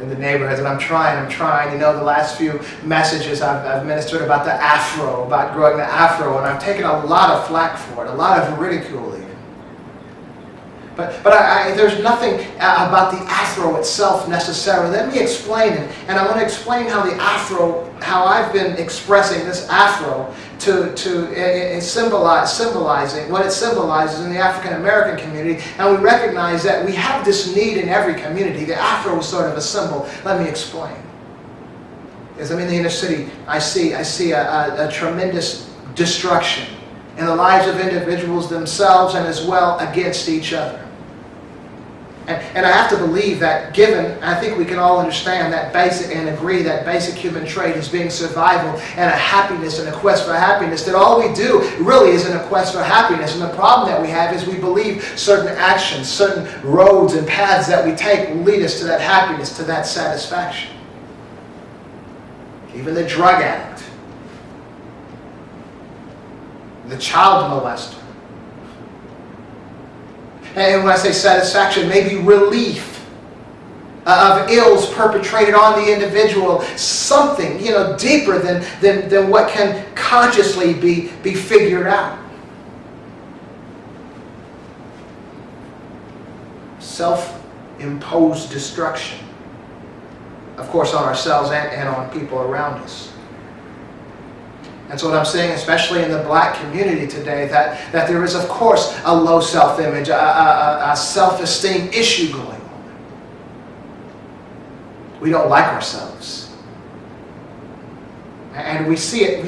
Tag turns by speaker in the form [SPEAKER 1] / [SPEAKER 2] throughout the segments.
[SPEAKER 1] in the neighborhoods, and I'm trying. You know, the last few messages I've ministered about the Afro, about growing the Afro, and I've taken a lot of flack for it, a lot of ridicule even. But there's nothing about the Afro itself necessarily. Let me explain it, and I want to explain how the Afro, how I've been expressing this Afro to symbolizing what it symbolizes in the African American community, and we recognize that we have this need in every community. The Afro is sort of a symbol. Let me explain. As I'm in the inner city, I see a tremendous destruction in the lives of individuals themselves and as well against each other. And I have to believe that I think we can all understand that basic and agree that basic human trait is being survival and a happiness and a quest for happiness, that all we do really is in a quest for happiness. And the problem that we have is we believe certain actions, certain roads and paths that we take will lead us to that happiness, to that satisfaction. Even the drug addict, the child molester. And when I say satisfaction, maybe relief of ills perpetrated on the individual, something, you know, deeper than what can consciously be figured out. Self-imposed destruction, of course, on ourselves and on people around us. And so what I'm saying, especially in the black community today, that there is, of course, a low self-image, a self-esteem issue going on. We don't like ourselves. And we see it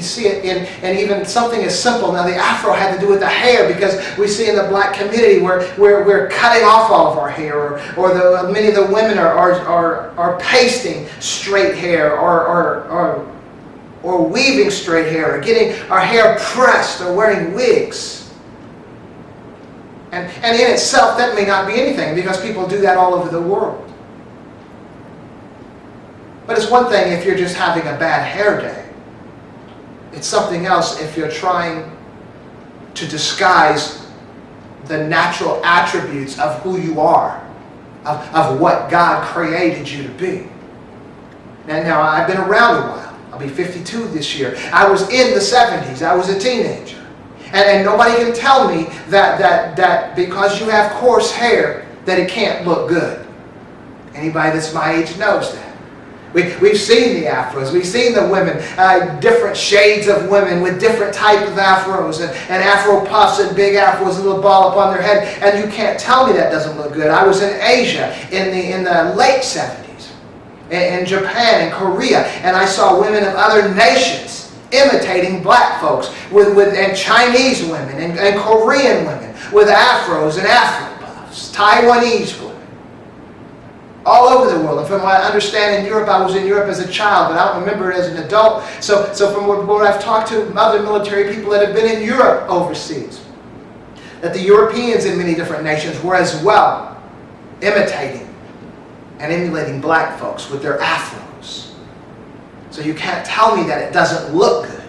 [SPEAKER 1] in even something as simple. Now, the Afro had to do with the hair, because we see in the black community where we're cutting off all of our hair, or many of the women are pasting straight hair, or weaving straight hair, or getting our hair pressed, or wearing wigs. And in itself, that may not be anything, because people do that all over the world. But it's one thing if you're just having a bad hair day. It's something else if you're trying to disguise the natural attributes of who you are, of what God created you to be. Now I've been around a while. I'll be 52 this year. I was in the 70s. I was a teenager. And nobody can tell me that because you have coarse hair, that it can't look good. Anybody that's my age knows that. We've seen the Afros. We've seen the women, different shades of women with different types of Afros, and Afro puffs and big Afros, a little ball up on their head, and you can't tell me that doesn't look good. I was in Asia in the late 70s. In Japan and Korea, and I saw women of other nations imitating black folks and Chinese women and Korean women with afros and afro puffs, Taiwanese women, all over the world. And from what I understand in Europe, I was in Europe as a child, but I don't remember it as an adult. So from what I've talked to other military people that have been in Europe overseas, that the Europeans in many different nations were as well imitating and emulating black folks with their afros. So you can't tell me that it doesn't look good.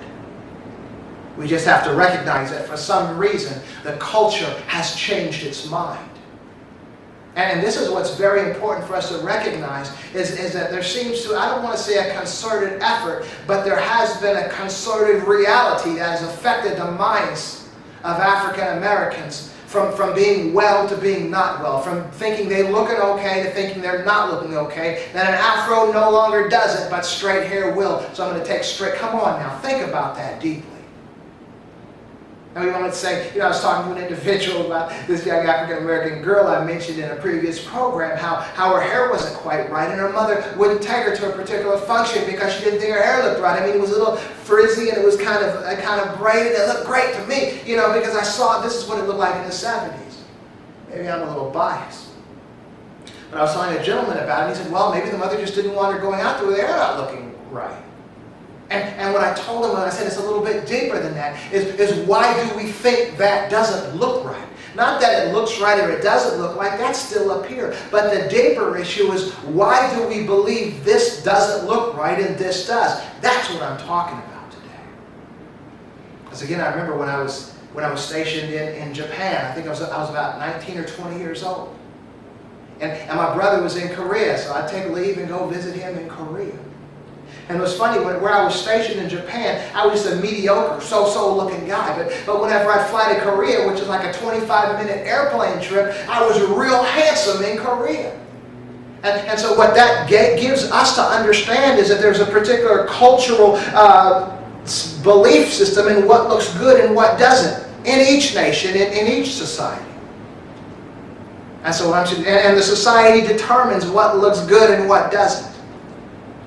[SPEAKER 1] We just have to recognize that for some reason the culture has changed its mind. And this is what's very important for us to recognize, is that there seems to, I don't want to say a concerted effort, but there has been a concerted reality that has affected the minds of African Americans from being well to being not well, from thinking they're looking okay to thinking they're not looking okay, that an Afro no longer does it, but straight hair will. So I'm going to take straight. Come on now, think about that deeply. And we want to say, you know, I was talking to an individual about this young African-American girl I mentioned in a previous program, how her hair wasn't quite right, and her mother wouldn't take her to a particular function because she didn't think her hair looked right. I mean, it was a little frizzy and it was kind of braided. It looked great to me, you know, because I saw this is what it looked like in the 70s. Maybe I'm a little biased. But I was telling a gentleman about it, and he said, well, maybe the mother just didn't want her going out there with her hair not looking right. And what I told him, when I said it's a little bit deeper than that, is why do we think that doesn't look right? Not that it looks right or it doesn't look right, that's still up here. But the deeper issue is, why do we believe this doesn't look right and this does? That's what I'm talking about today. Because again, I remember when I was stationed in Japan, I think I was about 19 or 20 years old. And my brother was in Korea, so I'd take leave and go visit him in Korea. And it was funny, where I was stationed in Japan, I was just a mediocre, so-so looking guy. But whenever I'd fly to Korea, which is like a 25-minute airplane trip, I was real handsome in Korea. And so what that gives us to understand is that there's a particular cultural belief system in what looks good and what doesn't in each nation, in each society. And so and the society determines what looks good and what doesn't.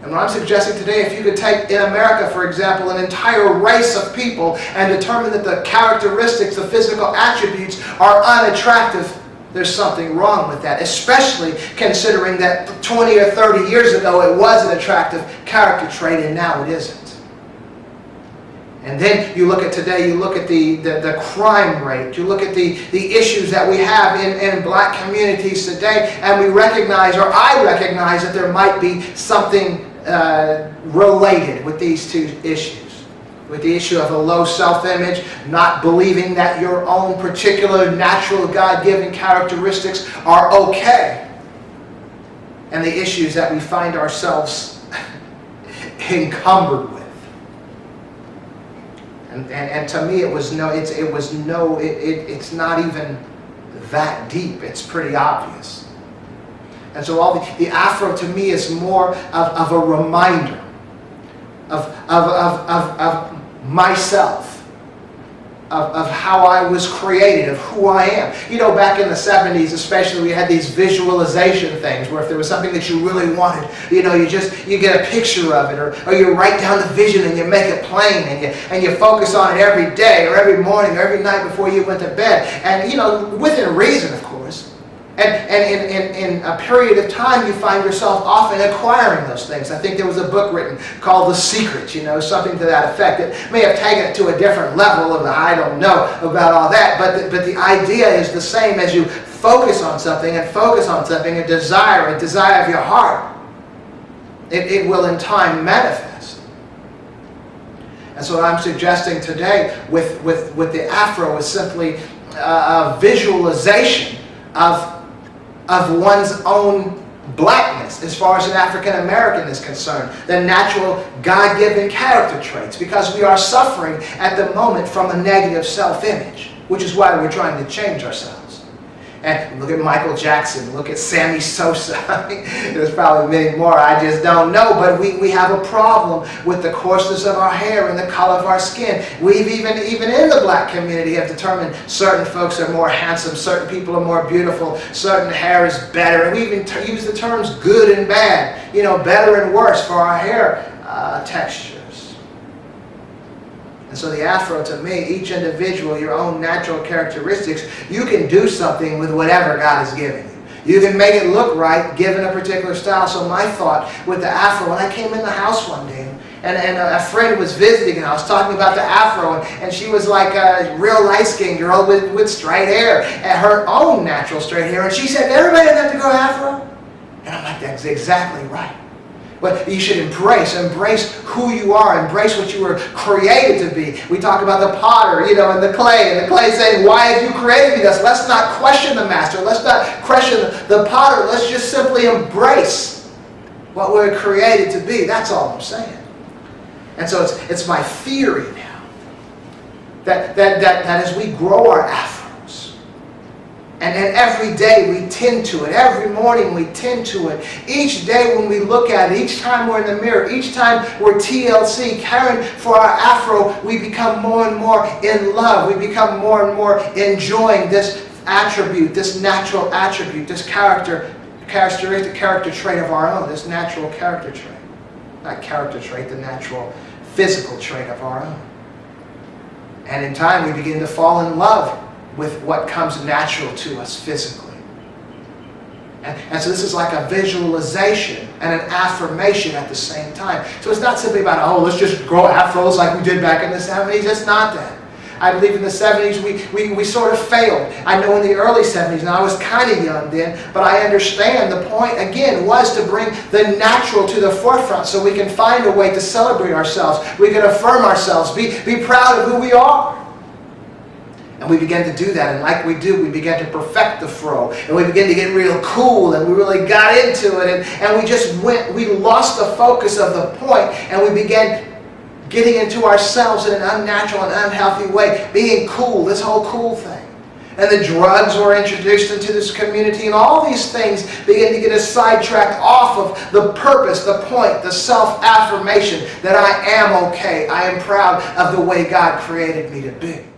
[SPEAKER 1] And what I'm suggesting today, if you could take, in America, for example, an entire race of people and determine that the characteristics, the physical attributes are unattractive, there's something wrong with that, especially considering that 20 or 30 years ago it was an attractive character trait and now it isn't. And then you look at today, you look at the crime rate, you look at the issues that we have in black communities today, and we recognize, or I recognize, that there might be something related with these two issues. With the issue of a low self-image, not believing that your own particular natural God-given characteristics are okay, and the issues that we find ourselves encumbered with. And to me, it's not even that deep. It's pretty obvious. And so the Afro to me is more of a reminder of myself, of how I was created, of who I am. You know, back in the 70s especially, we had these visualization things where if there was something that you really wanted, you know, you get a picture of it, or you write down the vision and you make it plain, and you focus on it every day or every morning or every night before you went to bed. And, you know, within reason, of course. And in a period of time, you find yourself often acquiring those things. I think there was a book written called The Secret, you know, something to that effect. It may have taken it to a different level, and I don't know about all that, but the idea is the same. As you focus on something, a desire of your heart, it will in time manifest. And so what I'm suggesting today with the Afro is simply a visualization of one's own blackness as far as an African American is concerned, the natural God-given character traits, because we are suffering at the moment from a negative self-image, which is why we're trying to change ourselves. And look at Michael Jackson, look at Sammy Sosa. I mean, there's probably many more, I just don't know, but we have a problem with the coarseness of our hair and the color of our skin. We've even in the black community have determined certain folks are more handsome, certain people are more beautiful, certain hair is better, and we even use the terms good and bad, you know, better and worse for our hair textures. And so the Afro, to me, each individual, your own natural characteristics, you can do something with whatever God has given you. You can make it look right, given a particular style. So my thought with the Afro, when I came in the house one day, and a friend was visiting, and I was talking about the Afro, and she was like a real light-skinned girl with straight hair, and her own natural straight hair, and she said, everybody doesn't have to go Afro? And I'm like, that's exactly right. But you should embrace who you are, embrace what you were created to be. We talk about the potter, you know, and the clay saying, why have you created me thus? Let's not question the master. Let's not question the potter. Let's just simply embrace what we're created to be. That's all I'm saying. And so it's my theory now that as we grow our Afros, and every day we tend to it, every morning we tend to it, each day when we look at it, each time we're in the mirror, each time we're TLC, caring for our Afro, we become more and more in love. We become more and more enjoying this attribute, this natural attribute, this characteristic character trait of our own, this natural character trait. Not character trait, the natural physical trait of our own. And in time we begin to fall in love with what comes natural to us physically. And so this is like a visualization and an affirmation at the same time. So it's not simply about, oh, let's just grow afros like we did back in the 70s. It's not that. I believe in the 70s we sort of failed. I know in the early 70s, and I was kind of young then, but I understand the point, again, was to bring the natural to the forefront so we can find a way to celebrate ourselves. We can affirm ourselves, be proud of who we are. And we began to do that, and like we do, we began to perfect the fro, and we began to get real cool, and we really got into it, and we lost the focus of the point, and we began getting into ourselves in an unnatural and unhealthy way, being cool, this whole cool thing. And the drugs were introduced into this community, and all these things began to get us sidetracked off of the purpose, the point, the self-affirmation that I am okay. I am proud of the way God created me to be.